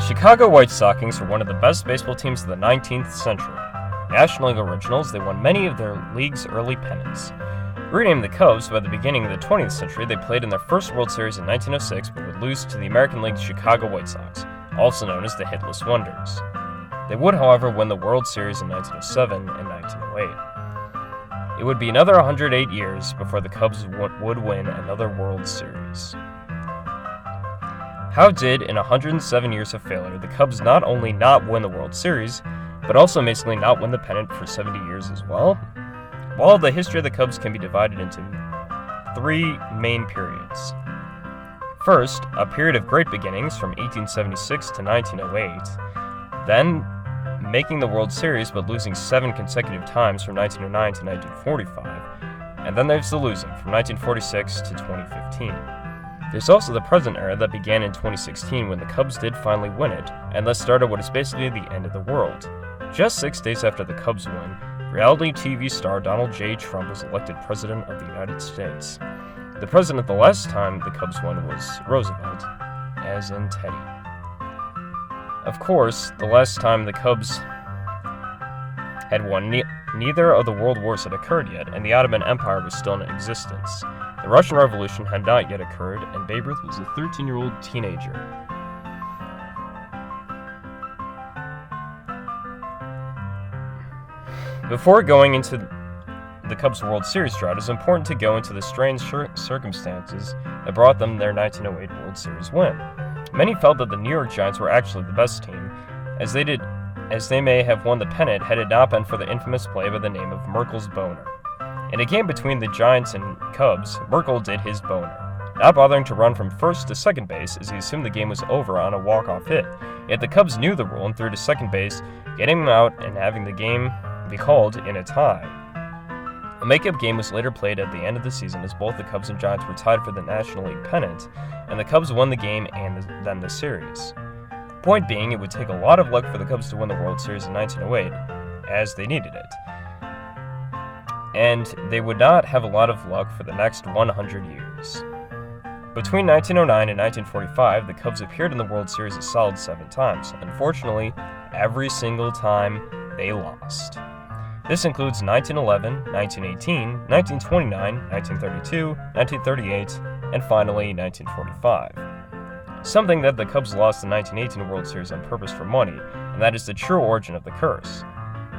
Chicago White Sox were one of the best baseball teams of the 19th century. National League originals, they won many of their league's early pennants. Renamed the Cubs, by the beginning of the 20th century, they played in their first World Series in 1906 but would lose to the American League's Chicago White Sox, also known as the Hitless Wonders. They would, however, win the World Series in 1907 and 1908. It would be another 108 years before the Cubs would win another World Series. How did, in 107 years of failure, the Cubs not only not win the World Series, but also basically not win the pennant for 70 years as well? Well, the history of the Cubs can be divided into three main periods. First, a period of great beginnings from 1876 to 1908, then making the World Series but losing 7 consecutive times from 1909 to 1945, and then there's the losing from 1946 to 2015. There's also the present era that began in 2016 when the Cubs did finally win it, and thus started what is basically the end of the world. Just 6 days after the Cubs win, reality TV star Donald J. Trump was elected President of the United States. The president the last time the Cubs won was Roosevelt, as in Teddy. Of course, the last time the Cubs had won, neither of the world wars had occurred yet, and the Ottoman Empire was still in existence. The Russian Revolution had not yet occurred, and Babe Ruth was a 13-year-old teenager. Before going into the Cubs' World Series drought, it is important to go into the strange circumstances that brought them their 1908 World Series win. Many felt that the New York Giants were actually the best team, as they may have won the pennant had it not been for the infamous play by the name of Merkel's boner. In a game between the Giants and Cubs, Merkel did his boner, not bothering to run from first to second base as he assumed the game was over on a walk-off hit. Yet the Cubs knew the rule and threw to second base, getting him out and having the game be called in a tie. A makeup game was later played at the end of the season as both the Cubs and Giants were tied for the National League pennant, and the Cubs won the game and then the series. Point being, it would take a lot of luck for the Cubs to win the World Series in 1908, as they needed it. And they would not have a lot of luck for the next 100 years. Between 1909 and 1945, the Cubs appeared in the World Series a solid 7 times. Unfortunately, every single time they lost. This includes 1911, 1918, 1929, 1932, 1938, and finally 1945. Something that the Cubs lost in the 1918 World Series on purpose for money, and that is the true origin of the curse.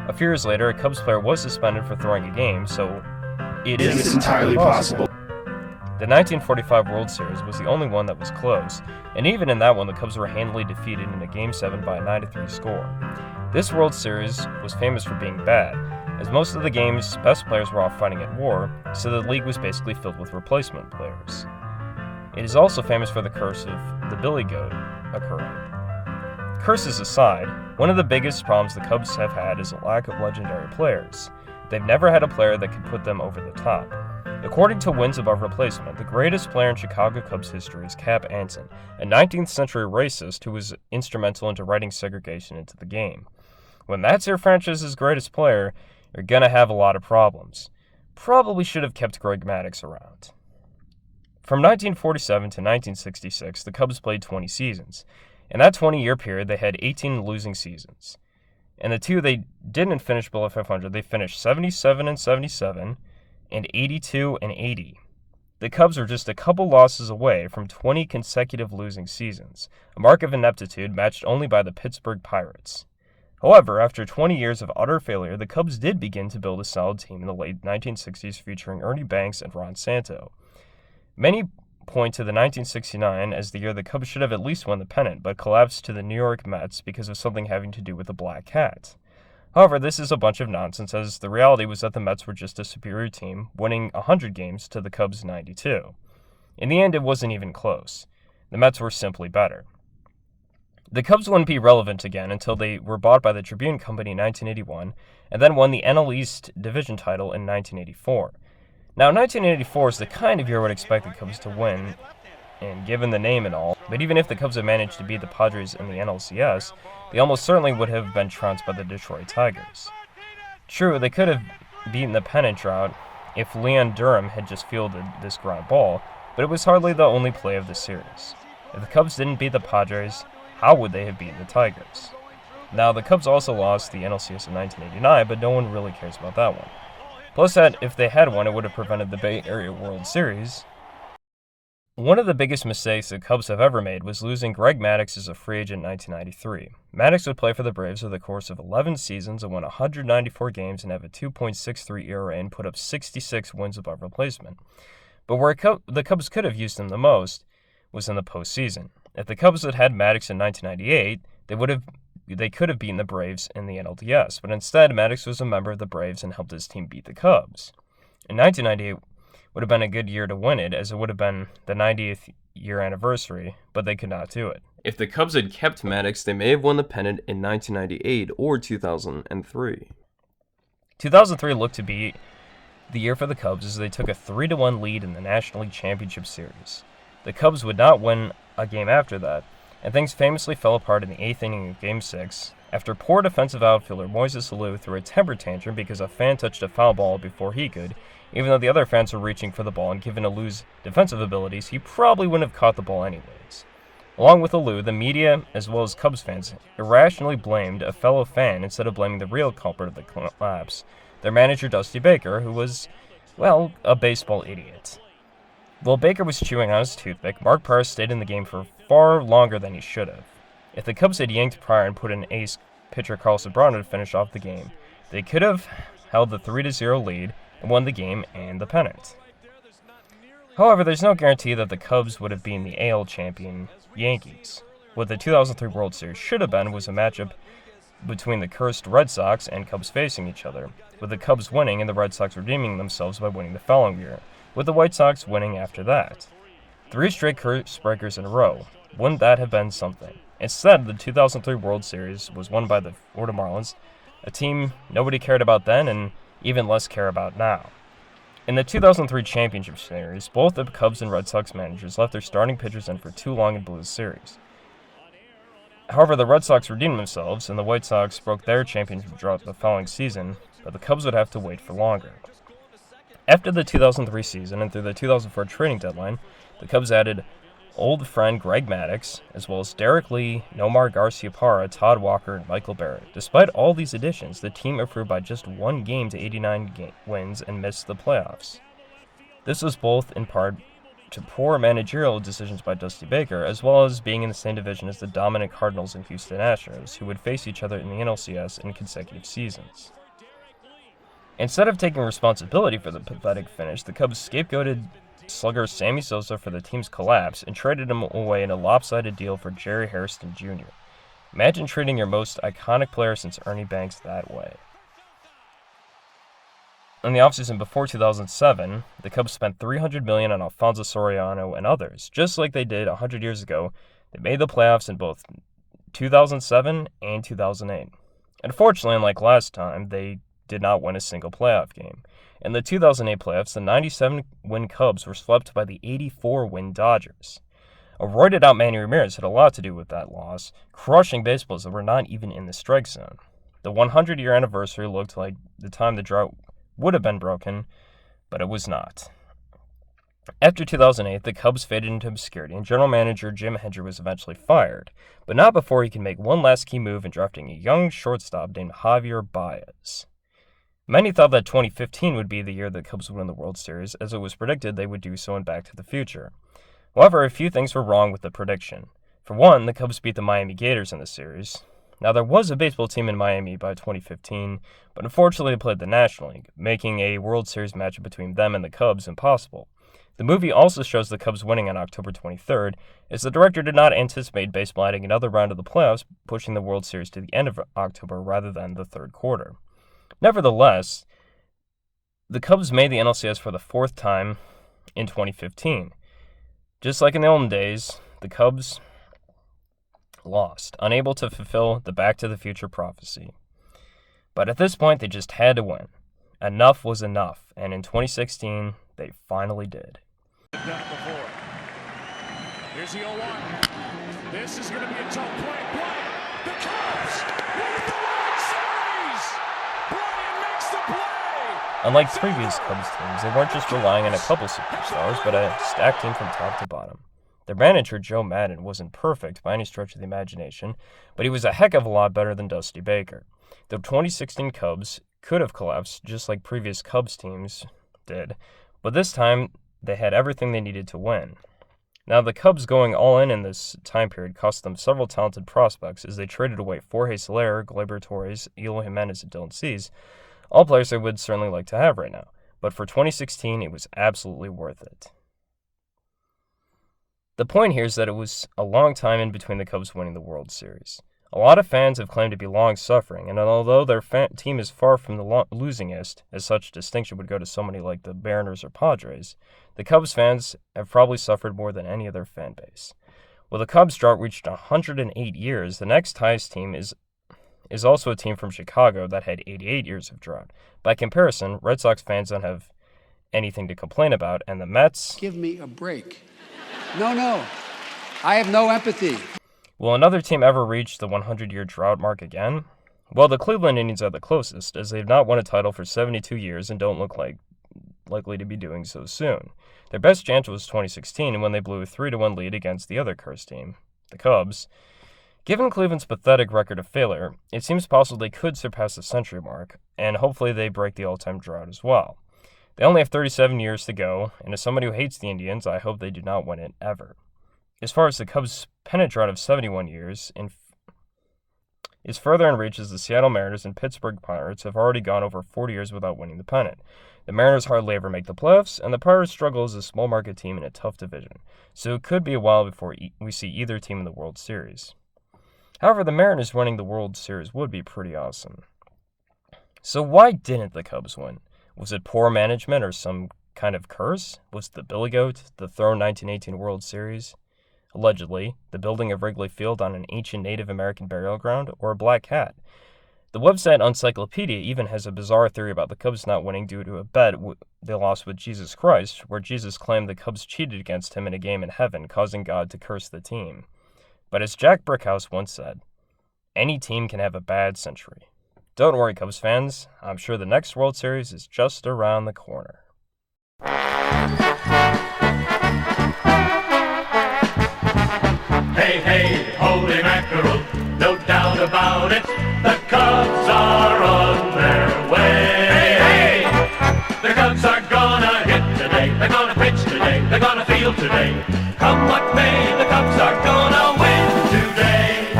A few years later, a Cubs player was suspended for throwing a game, so it is entirely possible. The 1945 World Series was the only one that was close, and even in that one, the Cubs were handily defeated in a Game 7 by a 9-3 score. This World Series was famous for being bad, as most of the game's best players were off fighting at war, so the league was basically filled with replacement players. It is also famous for the curse of the Billy Goat occurring. Curses aside, one of the biggest problems the Cubs have had is a lack of legendary players. They've never had a player that could put them over the top. According to Wins Above Replacement, the greatest player in Chicago Cubs history is Cap Anson, a 19th century racist who was instrumental into writing segregation into the game. When that's your franchise's greatest player, you're gonna have a lot of problems. Probably should have kept Greg Maddux around. From 1947 to 1966, the Cubs played 20 seasons. In that 20-year period, they had 18 losing seasons. And the two they didn't finish below 500, they finished 77-77 and 82-80. The Cubs were just a couple losses away from 20 consecutive losing seasons, a mark of ineptitude matched only by the Pittsburgh Pirates. However, after 20 years of utter failure, the Cubs did begin to build a solid team in the late 1960s featuring Ernie Banks and Ryne Santo. Many point to the 1969 as the year the Cubs should have at least won the pennant, but collapsed to the New York Mets because of something having to do with the Black Cat. However, this is a bunch of nonsense, as the reality was that the Mets were just a superior team, winning 100 games to the Cubs' 92. In the end, it wasn't even close. The Mets were simply better. The Cubs wouldn't be relevant again until they were bought by the Tribune Company in 1981, and then won the NL East division title in 1984. Now, 1984 is the kind of year I would expect the Cubs to win, and given the name and all, but even if the Cubs had managed to beat the Padres in the NLCS, they almost certainly would have been trounced by the Detroit Tigers. True, they could have beaten the pennant drought if Leon Durham had just fielded this ground ball, but it was hardly the only play of the series. If the Cubs didn't beat the Padres, how would they have beaten the Tigers? Now, the Cubs also lost the NLCS in 1989, but no one really cares about that one. Plus that, if they had won, it would have prevented the Bay Area World Series. One of the biggest mistakes the Cubs have ever made was losing Greg Maddux as a free agent in 1993. Maddux would play for the Braves over the course of 11 seasons and win 194 games and have a 2.63 ERA and put up 66 wins above replacement. But where the Cubs could have used him the most was in the postseason. If the Cubs had had Maddux in 1998, they could have beaten the Braves in the NLDS, but instead Maddux was a member of the Braves and helped his team beat the Cubs. In 1998, would have been a good year to win it, as it would have been the 90th year anniversary, but they could not do it. If the Cubs had kept Maddux, they may have won the pennant in 1998 or 2003. 2003 looked to be the year for the Cubs as they took a 3-1 lead in the National League Championship Series. The Cubs would not win a game after that, and things famously fell apart in the 8th inning of Game 6 after poor defensive outfielder Moises Alou threw a temper tantrum because a fan touched a foul ball before he could. Even though the other fans were reaching for the ball, and given Alou's defensive abilities, he probably wouldn't have caught the ball anyways. Along with Alou, the media, as well as Cubs fans, irrationally blamed a fellow fan instead of blaming the real culprit of the collapse, their manager Dusty Baker, who was, well, a baseball idiot. While Baker was chewing on his toothpick, Mark Prior stayed in the game for far longer than he should have. If the Cubs had yanked Prior and put in ace pitcher Carlos Zambrano to finish off the game, they could have held the 3-0 lead and won the game and the pennant. However, there's no guarantee that the Cubs would have been the AL champion Yankees. What the 2003 World Series should have been was a matchup between the cursed Red Sox and Cubs facing each other, with the Cubs winning and the Red Sox redeeming themselves by winning the following year, with the White Sox winning after that. 3 straight curse breakers in a row. Wouldn't that have been something? Instead, the 2003 World Series was won by the Florida Marlins, a team nobody cared about then and even less care about now. In the 2003 Championship Series, both the Cubs and Red Sox managers left their starting pitchers in for too long and blew the series. However, the Red Sox redeemed themselves, and the White Sox broke their championship drought the following season, but the Cubs would have to wait for longer. After the 2003 season and through the 2004 trading deadline, the Cubs added old friend Greg Maddux, as well as Derek Lee, Nomar Garciaparra, Todd Walker, and Michael Barrett. Despite all these additions, the team improved by just 1 game to 89 wins and missed the playoffs. This was both in part to poor managerial decisions by Dusty Baker, as well as being in the same division as the dominant Cardinals and Houston Astros, who would face each other in the NLCS in consecutive seasons. Instead of taking responsibility for the pathetic finish, the Cubs scapegoated slugger Sammy Sosa for the team's collapse and traded him away in a lopsided deal for Jerry Hairston Jr. Imagine treating your most iconic player since Ernie Banks that way. In the offseason before 2007, the Cubs spent $300 million on Alfonso Soriano and others. Just like they did 100 years ago, they made the playoffs in both 2007 and 2008. Unfortunately, unlike last time, they did not win a single playoff game. In the 2008 playoffs, the 97-win Cubs were swept by the 84-win Dodgers. A roided-out Manny Ramirez had a lot to do with that loss, crushing baseballs that were not even in the strike zone. The 100-year anniversary looked like the time the drought would have been broken, but it was not. After 2008, the Cubs faded into obscurity, and general manager Jim Hendry was eventually fired, but not before he could make one last key move in drafting a young shortstop named Javier Baez. Many thought that 2015 would be the year the Cubs would win the World Series, as it was predicted they would do so in Back to the Future. However, a few things were wrong with the prediction. For one, the Cubs beat the Miami Gators in the series. Now, there was a baseball team in Miami by 2015, but unfortunately they played the National League, making a World Series matchup between them and the Cubs impossible. The movie also shows the Cubs winning on October 23rd, as the director did not anticipate baseball adding another round of the playoffs, pushing the World Series to the end of October rather than the third quarter. Nevertheless, the Cubs made the NLCS for the 4th time in 2015. Just like in the olden days, the Cubs lost, unable to fulfill the Back to the Future prophecy. But at this point, they just had to win. Enough was enough, and in 2016, they finally did. Done it before. Here's the 0-1. This is going to be a tough play. The Cubs win the World Series! Brian makes the play! Unlike previous Cubs teams, they weren't just relying on a couple superstars, but a stacked team from top to bottom. Their manager, Joe Madden, wasn't perfect by any stretch of the imagination, but he was a heck of a lot better than Dusty Baker. The 2016 Cubs could have collapsed just like previous Cubs teams did, but this time they had everything they needed to win. Now, the Cubs going all in this time period cost them several talented prospects as they traded away Jorge Soler, Gleyber Torres, Eloy Jimenez, and Dylan Cease, all players they would certainly like to have right now. But for 2016, it was absolutely worth it. The point here is that it was a long time in between the Cubs winning the World Series. A lot of fans have claimed to be long-suffering, and although their team is far from the losingest, as such distinction would go to somebody like the Mariners or Padres, the Cubs fans have probably suffered more than any other fan base. Well, the Cubs' drought reached 108 years. The next highest team is also a team from Chicago that had 88 years of drought. By comparison, Red Sox fans don't have anything to complain about, and the Mets... Give me a break. No. I have no empathy. Will another team ever reach the 100-year drought mark again? Well, the Cleveland Indians are the closest, as they've not won a title for 72 years and don't look likely to be doing so soon. Their best chance was 2016 when they blew a 3-1 lead against the other cursed team, the Cubs. Given Cleveland's pathetic record of failure, it seems possible they could surpass the century mark, and hopefully they break the all-time drought as well. They only have 37 years to go, and as somebody who hates the Indians, I hope they do not win it ever. As far as the Cubs' pennant drought of 71 years is further in reach, as the Seattle Mariners and Pittsburgh Pirates have already gone over 40 years without winning the pennant. The Mariners hardly ever make the playoffs, and the Pirates struggle as a small market team in a tough division, so it could be a while before we see either team in the World Series. However, the Mariners winning the World Series would be pretty awesome. So why didn't the Cubs win? Was it poor management or some kind of curse? Was it the Billy Goat, the thrown 1918 World Series? Allegedly, the building of Wrigley Field on an ancient Native American burial ground, or a black cat. The website Encyclopedia even has a bizarre theory about the Cubs not winning due to a bet they lost with Jesus Christ, where Jesus claimed the Cubs cheated against him in a game in heaven, causing God to curse the team. But as Jack Brickhouse once said, any team can have a bad century. Don't worry, Cubs fans. I'm sure the next World Series is just around the corner. Hey, holy mackerel, no doubt about it, the Cubs are on their way. Hey, the Cubs are gonna hit today, they're gonna pitch today, they're gonna field today. Come what may, the Cubs are gonna win today.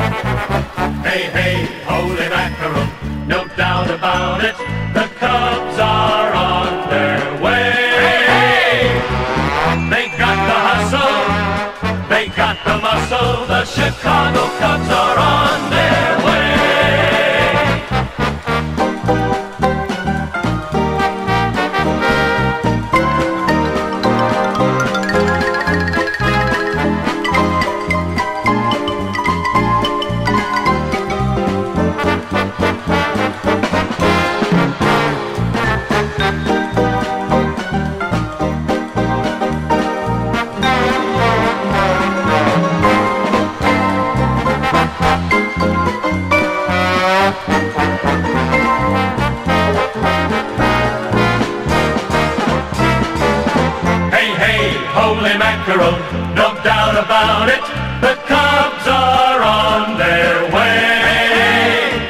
Hey, holy mackerel, no doubt about it, the Cubs are on their way. They got the hustle, they got the muscle, the Chicago Cubs are on their way. Holy mackerel, no doubt about it, the Cubs are on their way.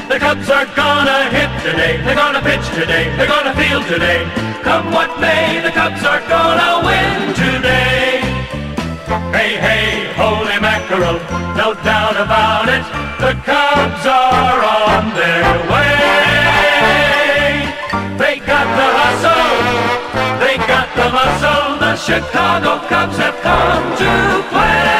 The Cubs are gonna hit today, they're gonna pitch today, they're gonna field today. Come what may, the Cubs are gonna win today. Hey, holy mackerel, no doubt about it, the Cubs are on their way. They got the hustle, they got the muscle, the Chicago Cubs have come to play.